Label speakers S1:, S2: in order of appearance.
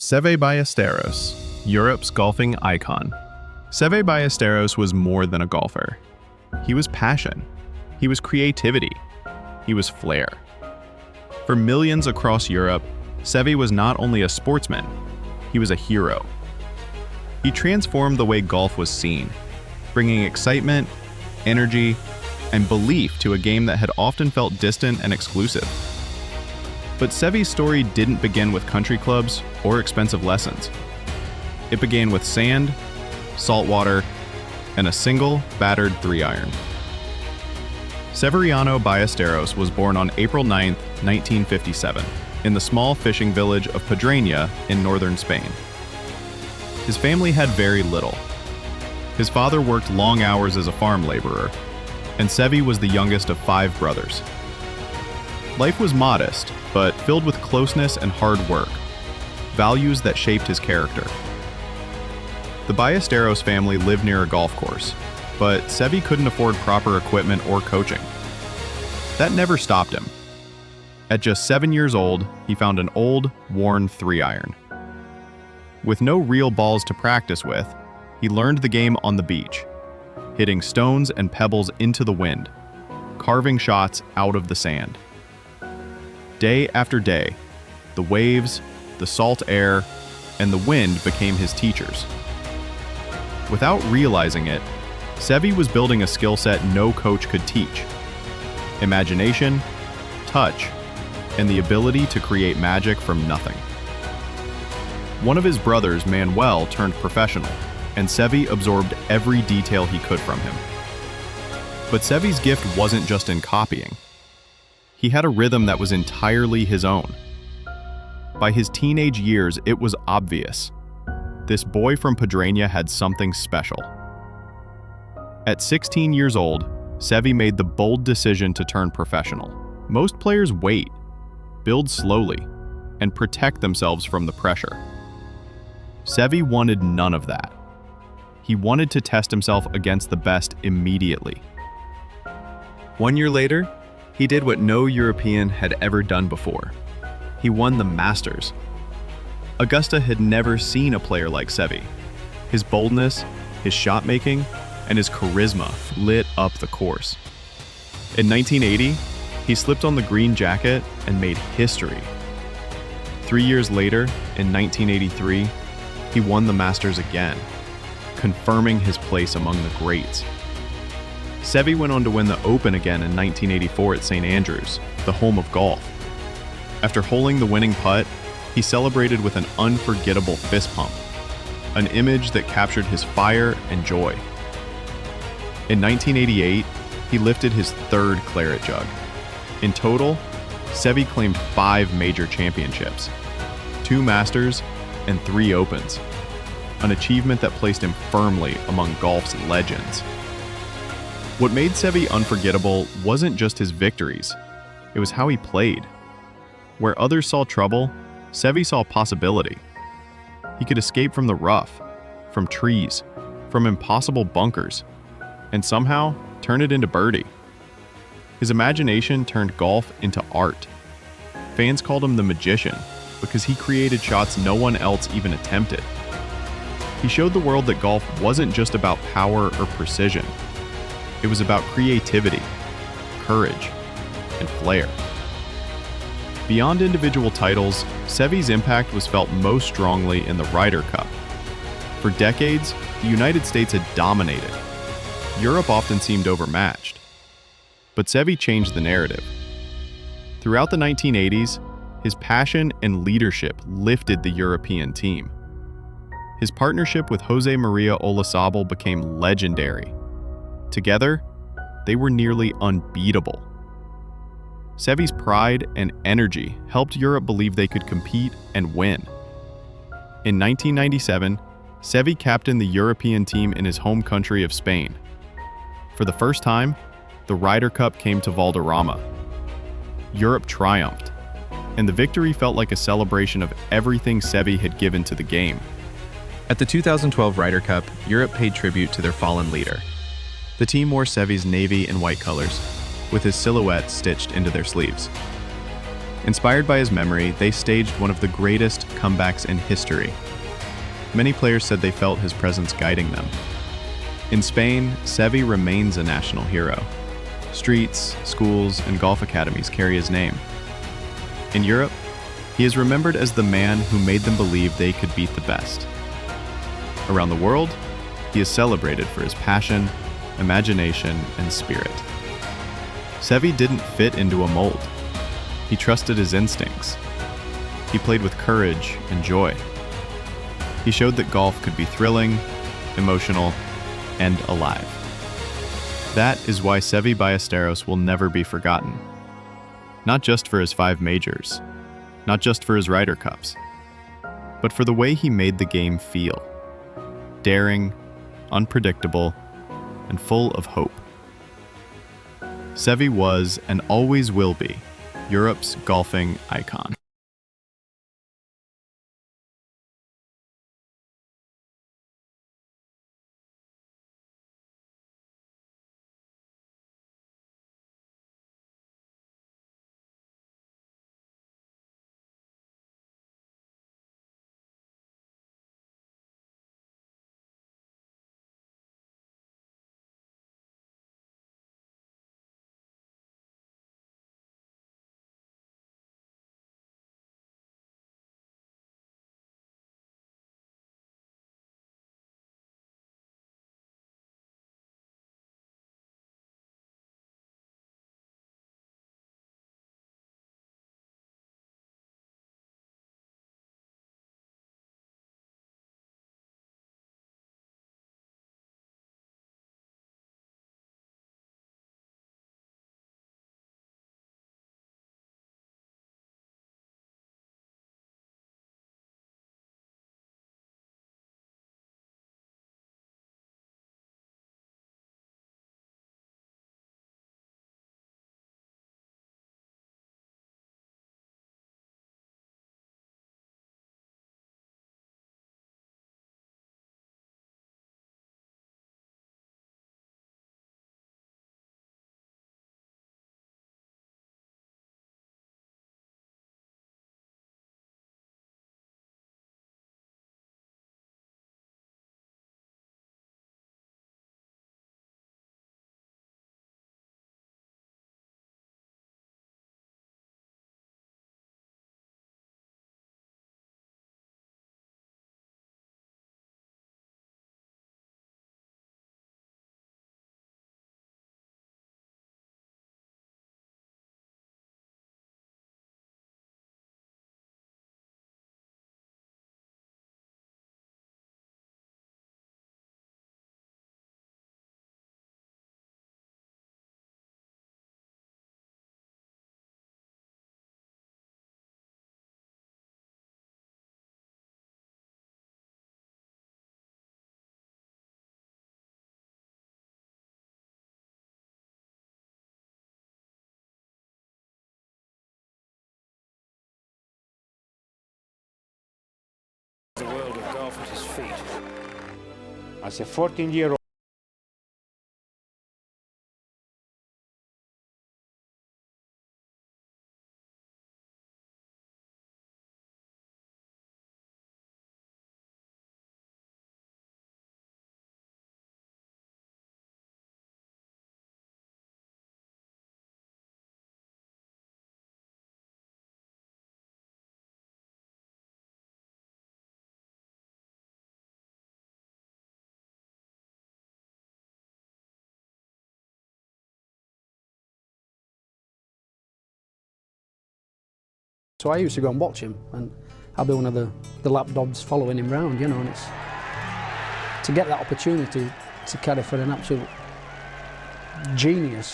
S1: Seve Ballesteros, Europe's golfing icon. Seve Ballesteros was more than a golfer. He was passion. He was creativity. He was flair. For millions across Europe, Seve was not only a sportsman, he was a hero. He transformed the way golf was seen, bringing excitement, energy, and belief to a game that had often felt distant and exclusive. But Seve's story didn't begin with country clubs or expensive lessons. It began with sand, salt water, and a single battered 3-iron. Severiano Ballesteros was born on April 9, 1957, in the small fishing village of Pedreña in northern Spain. His family had very little. His father worked long hours as a farm laborer, and Seve was the youngest of 5 brothers. Life was modest, but filled with closeness and hard work, values that shaped his character. The Ballesteros family lived near a golf course, but Seve couldn't afford proper equipment or coaching. That never stopped him. At just 7 years old, he found an old, worn 3-iron. With no real balls to practice with, he learned the game on the beach, hitting stones and pebbles into the wind, carving shots out of the sand. Day after day, the waves, the salt air, and the wind became his teachers. Without realizing it, Seve was building a skill set no coach could teach: imagination, touch, and the ability to create magic from nothing. One of his brothers, Manuel, turned professional, and Seve absorbed every detail he could from him. But Seve's gift wasn't just in copying. He had a rhythm that was entirely his own. By his teenage years, it was obvious. This boy from Pedreña had something special. At 16 years old, Seve made the bold decision to turn professional. Most players wait, build slowly, and protect themselves from the pressure. Seve wanted none of that. He wanted to test himself against the best immediately. 1 year later, he did what no European had ever done before. He won the Masters. Augusta had never seen a player like Seve. His boldness, his shot making, and his charisma lit up the course. In 1980, he slipped on the green jacket and made history. 3 years later, in 1983, he won the Masters again, confirming his place among the greats. Seve went on to win the Open again in 1984 at St. Andrews, the home of golf. After holing the winning putt, he celebrated with an unforgettable fist pump, an image that captured his fire and joy. In 1988, he lifted his 3rd Claret Jug. In total, Seve claimed 5 major championships, 2 Masters, and 3 Opens, an achievement that placed him firmly among golf's legends. What made Seve unforgettable wasn't just his victories, it was how he played. Where others saw trouble, Seve saw possibility. He could escape from the rough, from trees, from impossible bunkers, and somehow turn it into birdie. His imagination turned golf into art. Fans called him the magician because he created shots no one else even attempted. He showed the world that golf wasn't just about power or precision. It was about creativity, courage, and flair. Beyond individual titles, Seve's impact was felt most strongly in the Ryder Cup. For decades, the United States had dominated. Europe often seemed overmatched. But Seve changed the narrative. Throughout the 1980s, his passion and leadership lifted the European team. His partnership with Jose Maria Olazabal became legendary. Together, they were nearly unbeatable. Seve's pride and energy helped Europe believe they could compete and win. In 1997, Seve captained the European team in his home country of Spain. For the first time, the Ryder Cup came to Valderrama. Europe triumphed, and the victory felt like a celebration of everything Seve had given to the game.
S2: At the 2012 Ryder Cup, Europe paid tribute to their fallen leader. The team wore Seve's navy and white colors, with his silhouette stitched into their sleeves.
S1: Inspired by his memory, they staged one of the greatest comebacks in history. Many players said they felt his presence guiding them. In Spain, Seve remains a national hero. Streets, schools, and golf academies carry his name. In Europe, he is remembered as the man who made them believe they could beat the best. Around the world, he is celebrated for his passion, imagination, and spirit. Seve didn't fit into a mold. He trusted his instincts. He played with courage and joy. He showed that golf could be thrilling, emotional, and alive. That is why Seve Ballesteros will never be forgotten. Not just for his 5 majors, not just for his Ryder Cups, but for the way he made the game feel. Daring, unpredictable, and full of hope. Seve was, and always will be, Europe's golfing icon.
S3: The world of golf at his feet. As a 14-year-old.
S4: So I used to go and watch him, and I'll be one of the lapdogs following him round, you know, and it's to get that opportunity to carry for an absolute genius.